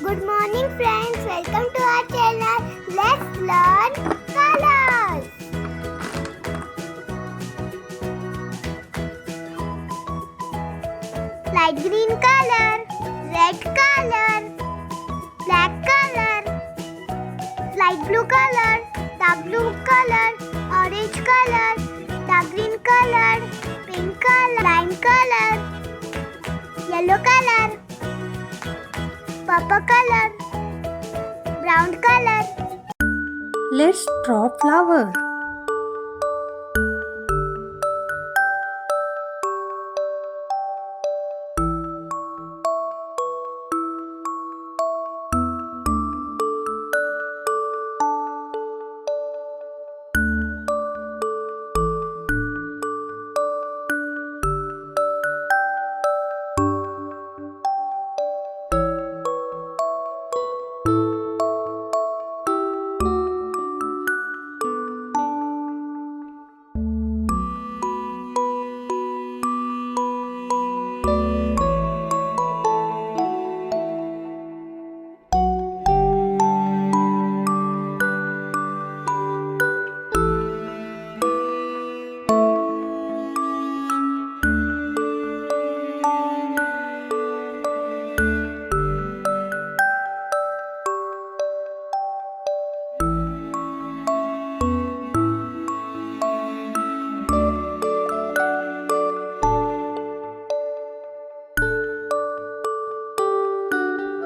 Good morning friends, welcome to our channel. Let's learn colors. Light green color, red color, black color, light blue color, dark blue color, orange color, dark green color, pink color, lime color, yellow color, purple color, brown color. Let's draw flower.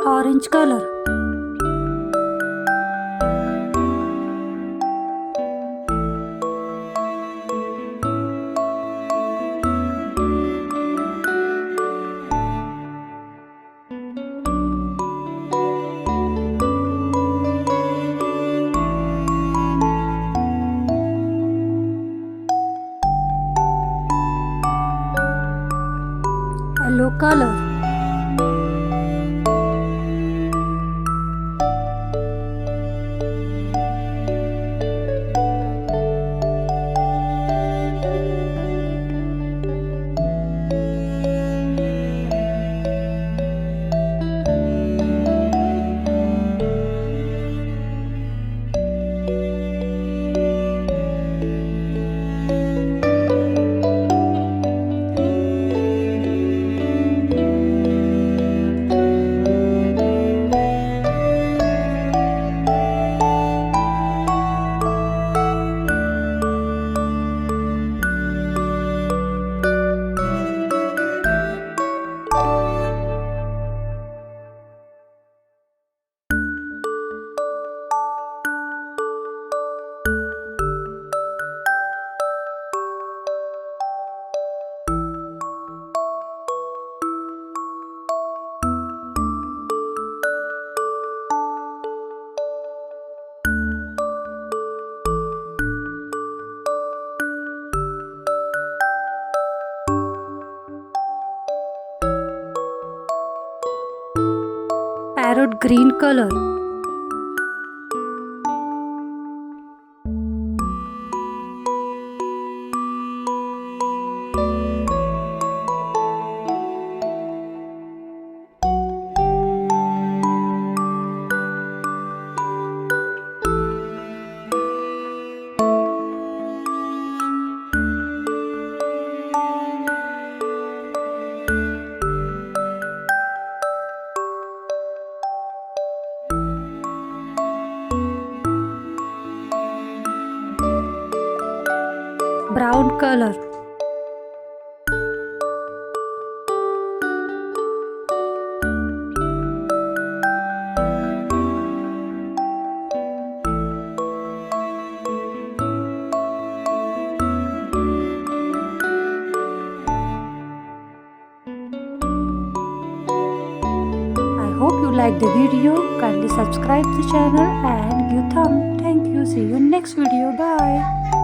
Orange color, yellow color, parrot green color, brown color, I hope you like the video. Kindly subscribe the channel and give thumb. Thank you. See you in next video. Bye.